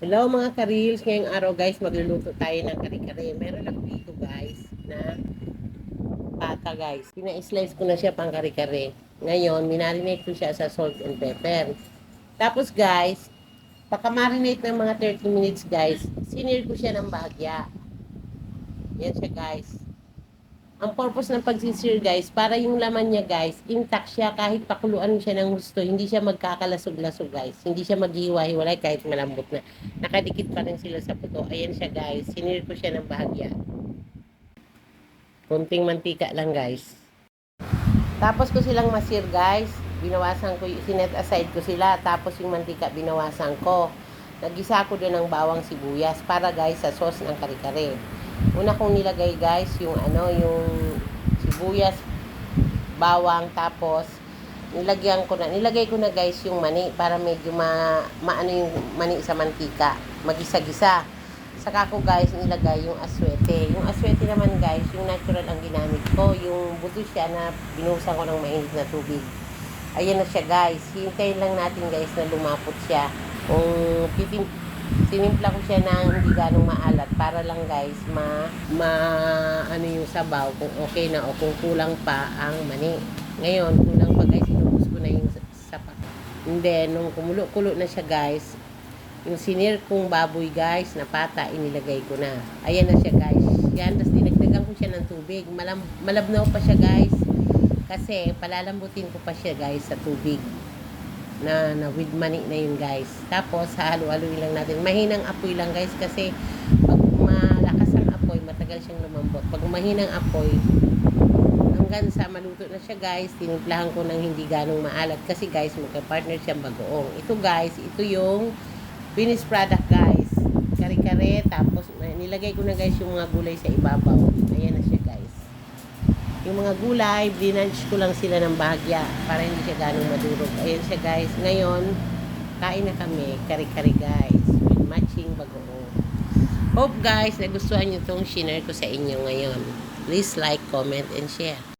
Hello mga ka-reels, ngayong araw guys magluluto tayo ng kare-kare. Meron ako dito guys na pata guys. Pina-slice ko na siya pang kare-kare. Ngayon, minarinate ko siya sa salt and pepper. Tapos guys, pagka-marinate ng mga 30 minutes guys, sinir ko siya ng bahagya. Yan siya guys. Ang purpose ng pagsisir guys, para yung laman niya guys, intact siya kahit pakuluan mo siya ng gusto, hindi siya magkakalasog-lasog guys. Hindi siya maghiwa-hiwalay kahit malambot na. Nakadikit pa rin sila sa puto. Ayan siya guys, sinir ko siya ng bahagya. Kunting mantika lang guys. Tapos ko silang masir guys, binawasan ko, sinet aside ko sila. Tapos yung mantika binawasan ko. Nagisa ko doon ng bawang sibuyas para guys sa sauce ng kare-kare. Una kong nilagay guys yung yung sibuyas, bawang, tapos nilagay ko na guys yung mani para medyo maano yung mani sa mantika, magisa-gisa. Saka ko guys nilagay yung aswete. Yung aswete naman guys, yung natural ang ginamit ko, yung buto siya na binuhusan ko ng mainit na tubig. Ayan na siya guys. Hintayin lang natin guys na lumapot siya. Kung tinimpla ko siya ng hindi ganong maalat para lang guys ano yung sabaw kung okay na o kung kulang pa ang mani. Ngayon kulang pa guys, inubos ko na yung sapat. And then nung kumulo-kulo na siya guys, yung sinir kong baboy guys na pata inilagay ko na. Ayan na siya guys. Yan, tapos dinagdagan ko siya ng tubig. Malabnaw pa siya guys kasi palalambutin ko pa siya guys sa tubig na with mani na yun guys. Tapos halo-haloin lang natin. Mahinang apoy lang guys kasi pag malakas ang apoy, matagal siyang lumambot. Pag mahinang apoy, hanggang sa maluto na siya guys, tinimplahan ko ng hindi ganong maalat kasi guys, magka-partner siyang bagoong. Ito guys, ito yung finished product guys. Kare-kare, tapos nilagay ko na guys yung mga gulay sa ibabaw. Ayan na siya guys. Yung mga gulay, blinanch ko lang sila ng bahagya para hindi siya ganong madurog. Ayan siya guys. Ngayon, kain na kami. Kare-kare guys. With matching bagoong. Hope guys, nagustuhan nyo itong shinare ko sa inyo ngayon. Please like, comment, and share.